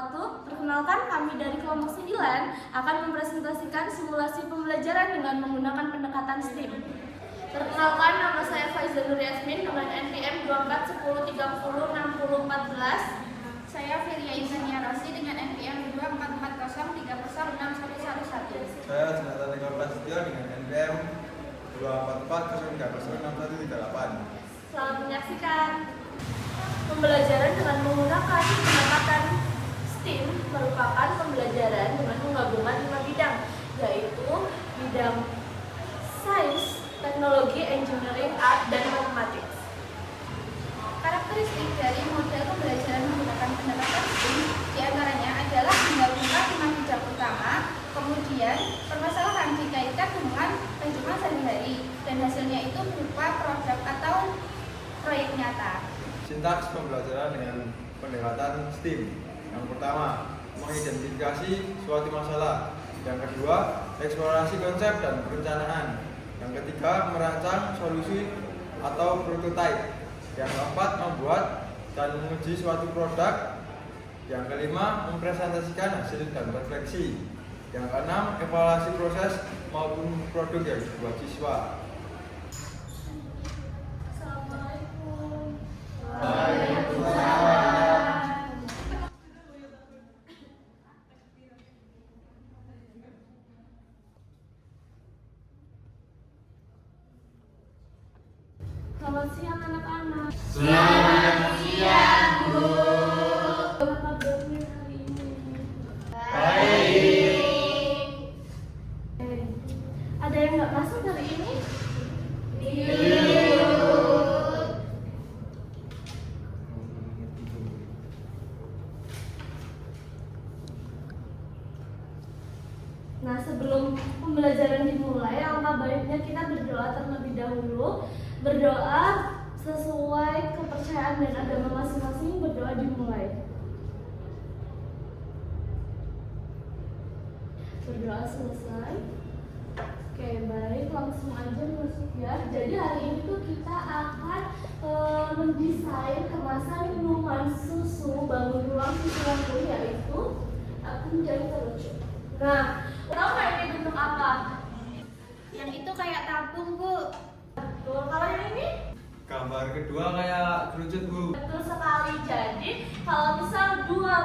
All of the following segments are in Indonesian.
sesuatu. Perkenalkan, kami dari kelompok 9 akan mempresentasikan simulasi pembelajaran dengan menggunakan pendekatan STEAM. Perkenalkan, nama saya Faiza Nur Yasmin dengan NPM 2410306014. Saya Firia Isania Rosi dengan NPM 2440306111. Saya Jonathan Eko Prasetyo dengan NPM 2440306138. Selamat menyaksikan. Pembelajaran dengan menggunakan pendekatan STEAM merupakan pembelajaran dengan menggabungkan 5 bidang, yaitu bidang sains, teknologi, engineering, art, dan matematik. Karakteristik dari model pembelajaran menggunakan pendekatan STEAM diantaranya adalah menggabungkan 5 bidang utama, kemudian permasalahan dikaitkan dengan kehidupan sehari-hari, dan hasilnya itu berupa produk atau proyek nyata. Sintaks pembelajaran dengan pendekatan STEAM. Yang pertama, mengidentifikasi suatu masalah. Yang kedua, eksplorasi konsep dan perencanaan. Yang ketiga, merancang solusi atau prototipe. Yang keempat, membuat dan menguji suatu produk. Yang kelima, mempresentasikan hasil dan refleksi. Yang keenam, evaluasi proses maupun produk yang dibuat siswa. Assalamualaikum. Selamat siang anak-anak. Selamat siang, Bu. Apa kabarnya hari ini? Baik. Ada yang nggak masuk hari ini? Nah, sebelum pembelajaran dimulai, alangkah baiknya kita berdoa terlebih dahulu. Berdoa sesuai kepercayaan dan agama masing-masing. Berdoa dimulai. Berdoa selesai. Oke, baik, langsung aja masuk ya. Jadi hari ini tuh kita akan mendesain kemasan minuman susu bangun ruang siswaku, yaitu akan menjadi terlucu. Nah, tahu nggak ini bentuk apa? Yang itu kayak tabung, Bu. Betul. Kalau yang ini? Gambar kedua kayak kerucut, Bu. Betul sekali. Jadi kalau misal dua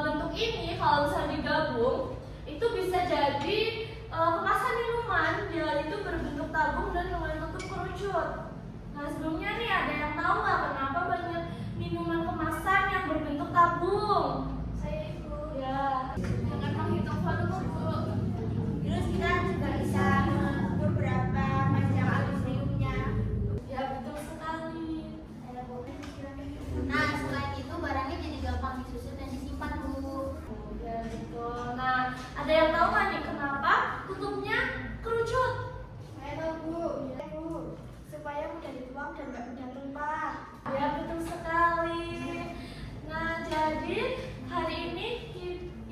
bentuk ini kalau misal digabung itu bisa jadi kemasan minuman, yaitu berbentuk tabung dan membentuk kerucut. Nah, sebelumnya nih ada yang tahu nggak kenapa banyak minuman kemasan yang berbentuk tabung? Saya Ibu. Ya. Dengan menghitung volume, Bu. Terus kita juga bisa beberapa macam aluminiumnya. Ya, betul sekali. Nah, selain itu barangnya jadi gampang disusun dan disimpan, Bu. Ya, betul. Nah, ada yang tahu nggak nih kenapa tutupnya kerucut? Saya tahu, Bu. Ya, Bu. Supaya mudah dituang dan nggak mudah tumpah. Ya, betul sekali. Nah, jadi hari ini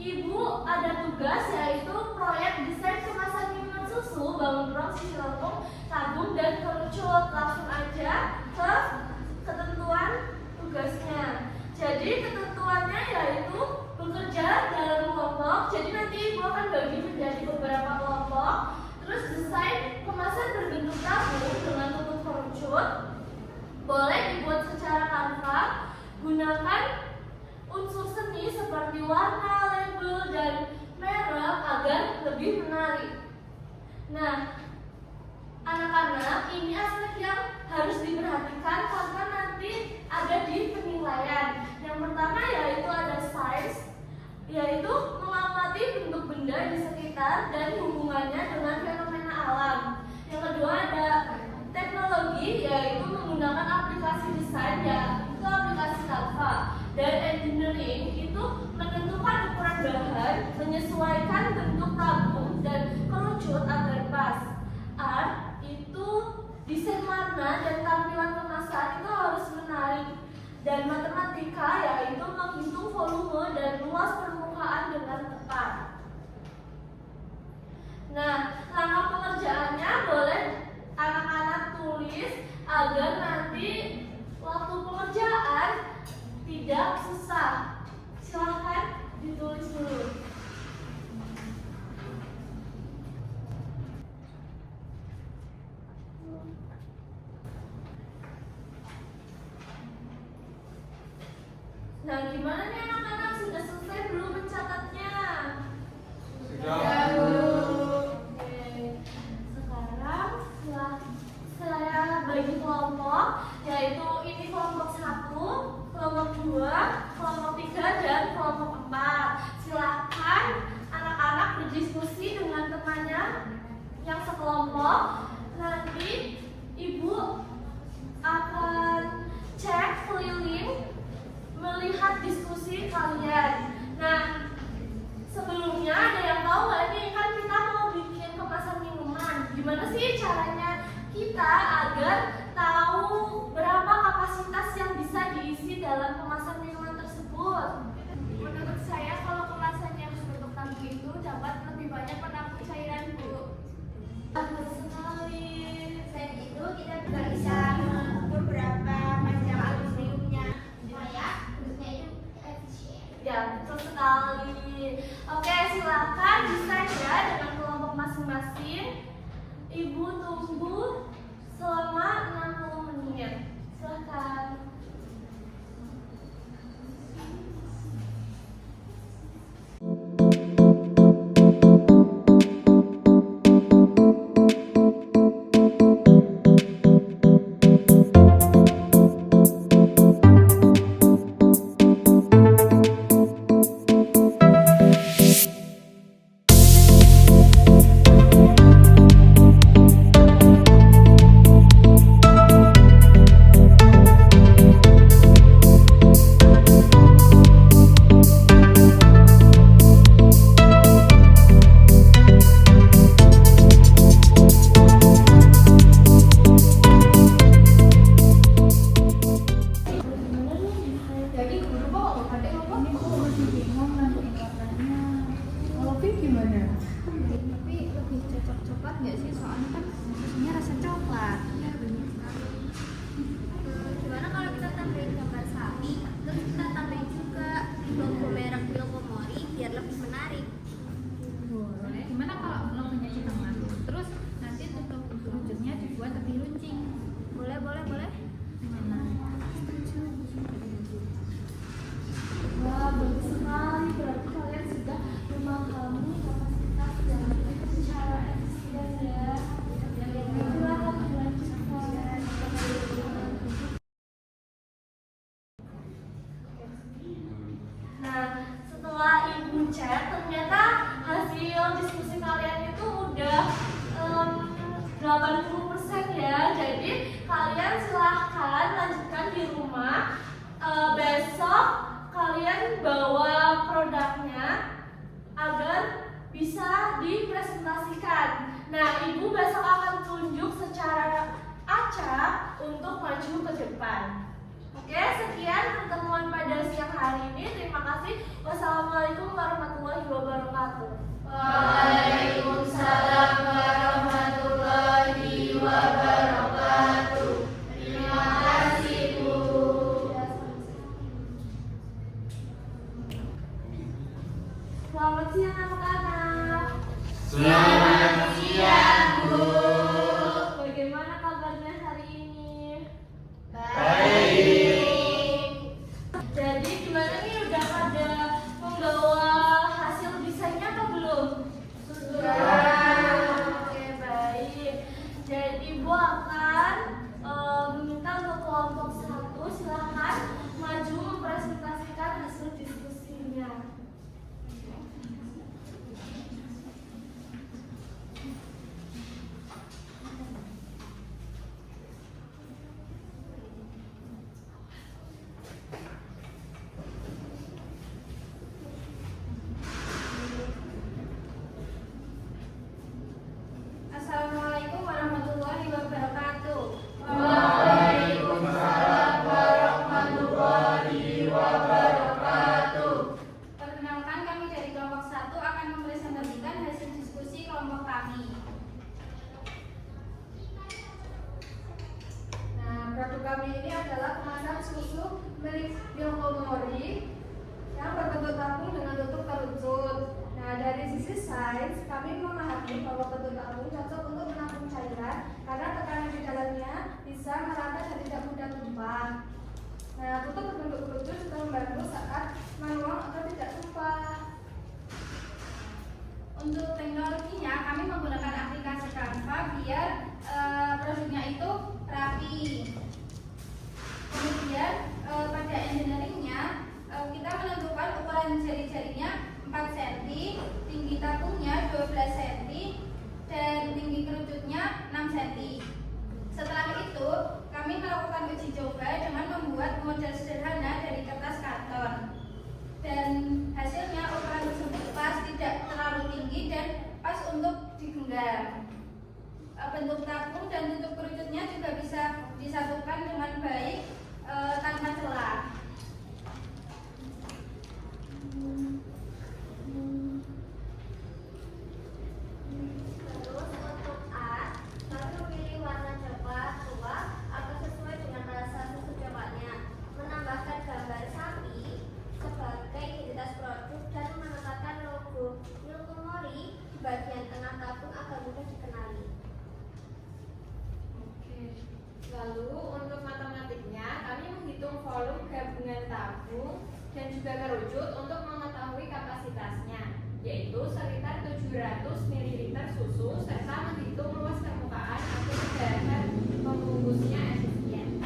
Ibu ada tugas, yaitu proyek desain kemasan minuman susu bangun ruang sisi lempung, tabung, dan kerucut. Langsung aja ke ketentuan tugasnya. Jadi ketentuannya yaitu bekerja dalam kelompok. Jadi nanti Ibu akan bagi menjadi beberapa kelompok. Terus desain kemasan berbentuk tabung dengan tutup kerucut. Boleh dibuat secara kanva. Gunakan unsur seni seperti warna, label, dan merek agar lebih menarik. Nah, anak-anak, ini aspek yang harus diperhatikan karena nanti ada di penilaian. Yang pertama yaitu ada size, yaitu mengamati bentuk benda di sekitar dan hubungannya dengan fenomena alam. Yang kedua ada teknologi, yaitu menggunakan aplikasi desain, yaitu aplikasi Canva. Dan engineering itu menentukan ukuran bahan, menyesuaikan bentuk tabung dan kerucut agar pas. Art itu desain warna dan tampilan kemasan itu harus menarik. Dan matematika yaitu menghitung volume dan luas permukaan dengan tepat. Nah, langkah pengerjaannya boleh anak-anak tulis agar nanti waktu pengerjaan tidak susah. Silahkan ditulis dulu. Nah, gimana nih anak-anak? Sudah selesai belum mencatatnya? Sudah. Oke. Sekarang saya bagi kelompok, yaitu ini kelompok 1, kelompok 2, kelompok 3, dan kelompok 4. Silakan anak-anak berdiskusi dengan temannya yang sekelompok. Nanti ibu akan cek keliling melihat diskusi kalian. Nah, sebelumnya ada yang tahu nggak nih, kan kita mau bikin kemasan minuman. Gimana sih caranya kita agar tahu berapa kapasitas yang bisa diisi dalam kemasan minuman tersebut? Menurut saya kalau kemasan yang berbentuk tabung itu dapat lebih banyak menampung cairan, Bu. Bagus sekali. Selain itu kita juga bisa mengukur berapa panjang aluminiumnya supaya bentuknya itu efisien. Ya, betul sekali. Oke, silakan bisa ya dengan kelompok masing-masing. Ibu tunggu selama 60 menit. Silakan. Jadi guru kok ada apa? Ini kok masih bingung nentuin warnanya. Kalau pink gimana? Tapi lebih cocok coklat nggak sih? Soalnya kan susunya rasa coklat. Iya benar sekali. Gimana kalau kita tambahin gambar sapi, terus kita tambahin juga logo merek Wilkomori biar lebih menarik. Boleh. Gimana kalau logonya di tengah? Terus nanti tutup runcingnya dibuat lebih runcing. Boleh, boleh, boleh. Gimana? Wah, bagus sekali. Berarti kalian sudah memahami kapasitas dan cara efisien ya. Silakan dilanjutkan. Nah, setelah ibu cek, ternyata hasil diskusi kalian itu udah 80% ya. Jadi kalian silahkan lanjutkan di rumah. Besok kalian bawa produknya agar bisa dipresentasikan. Nah, ibu besok akan tunjuk secara acak untuk maju ke depan. Oke, sekian pertemuan pada siang hari ini. Terima kasih. Wassalamualaikum warahmatullahi wabarakatuh. Waalaikumsalam warahmatullahi wabarakatuh. Terima kasih, Bu. Selamat siang anak-anak. Selamat siang, Bu. Bagaimana kabarnya hari ini? Baik. Jadi gimana nih, udah pada membawa hasil desainnya atau belum? Sudah. Oke, baik. Jadi ibu akan meminta untuk kelompok 1 silahkan maju mempresentasikan hasil diskusinya. tinggi tabungnya 12 cm dan tinggi kerucutnya 6 cm. Setelah itu, kami melakukan uji coba dengan membuat model sederhana dari kertas karton. Dan hasilnya ukuran tersebut pas, tidak terlalu tinggi dan pas untuk digenggam. Bentuk tabung dan bentuk kerucutnya juga bisa disatukan dengan baik tanpa celah. Terus untuk A, kami memilih warna coklat tua agar sesuai dengan rasa susu coklatnya, menambahkan gambar sapi sebagai identitas produk dan menempatkan logo Milkomori di bagian tengah tabung agar mudah dikenali. Lalu untuk matematiknya, kami menghitung volume gabungan tabung dan juga kerucut untuk mengetahui kapasitasnya, yaitu sekitar 700 ml susu, serta menghitung luas permukaan agar bahan membungkusnya efisien.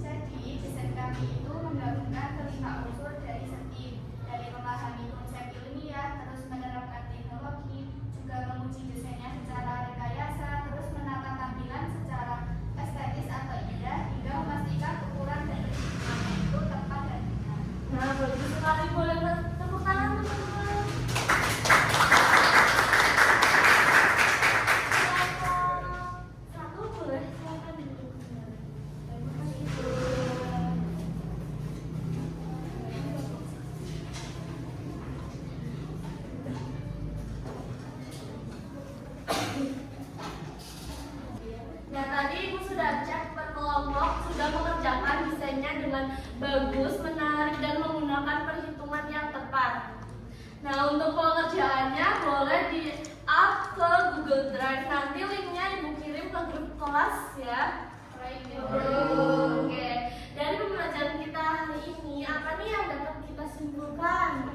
Jadi, desain kami itu menggabungkan kelima unsur dari STEAM, dari memahami konsep ilmiah, terus menerapkan teknologi, juga menguji desainnya secara rekayasa, terus menata tampilan secara estetis atau indah, hingga memastikan ukuran dan perhitungannya itu tepat dan benar. Nah, bagus sekali, boleh tepuk tangan teman-teman. Satu boleh, silakan duduk. Terima kasih. Nah, tadi Ibu sudah cek berkelompok, sudah mengerjakan desainnya dengan bagus, menarik, dan menggunakan perhitungan yang tepat. Nah, untuk pengerjaannya boleh di-up ke Google Drive. Nanti linknya Ibu kirim ke grup kelas ya. Oke. Dari pembelajaran kita hari ini, apa nih yang dapat kita simpulkan?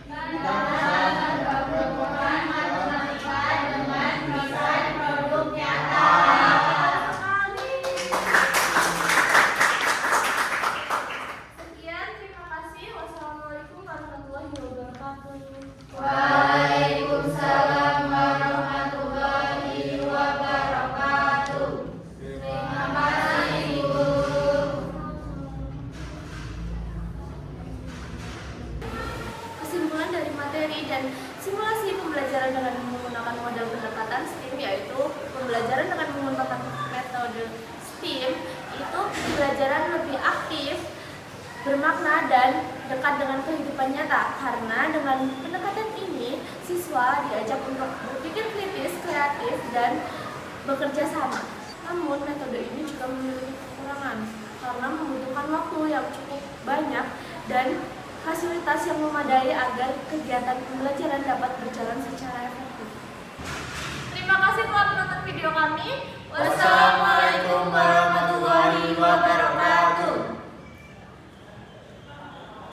Kita bisa menggabungkan matematika dengan desain produk nyata. Sekian, terima kasih. Wassalamualaikum warahmatullahi wabarakatuh. Waalaikumsalam warahmatullahi wabarakatuh. Terima kasih, Ibu. Kesimpulan dari materi dan simulasi pembelajaran dengan menggunakan model pendekatan STEAM, yaitu pembelajaran dengan menggunakan metode STEAM itu pembelajaran lebih aktif, bermakna, dan dekat dengan kehidupan nyata. Karena dengan pendekatan ini, siswa diajak untuk berpikir kritis, kreatif, dan bekerja sama. Namun metode ini juga memiliki kekurangan karena membutuhkan waktu yang cukup banyak dan fasilitas yang memadai agar kegiatan pembelajaran dapat berjalan secara efektif. Terima kasih telah menonton video kami. Wassalamualaikum warahmatullahi wabarakatuh.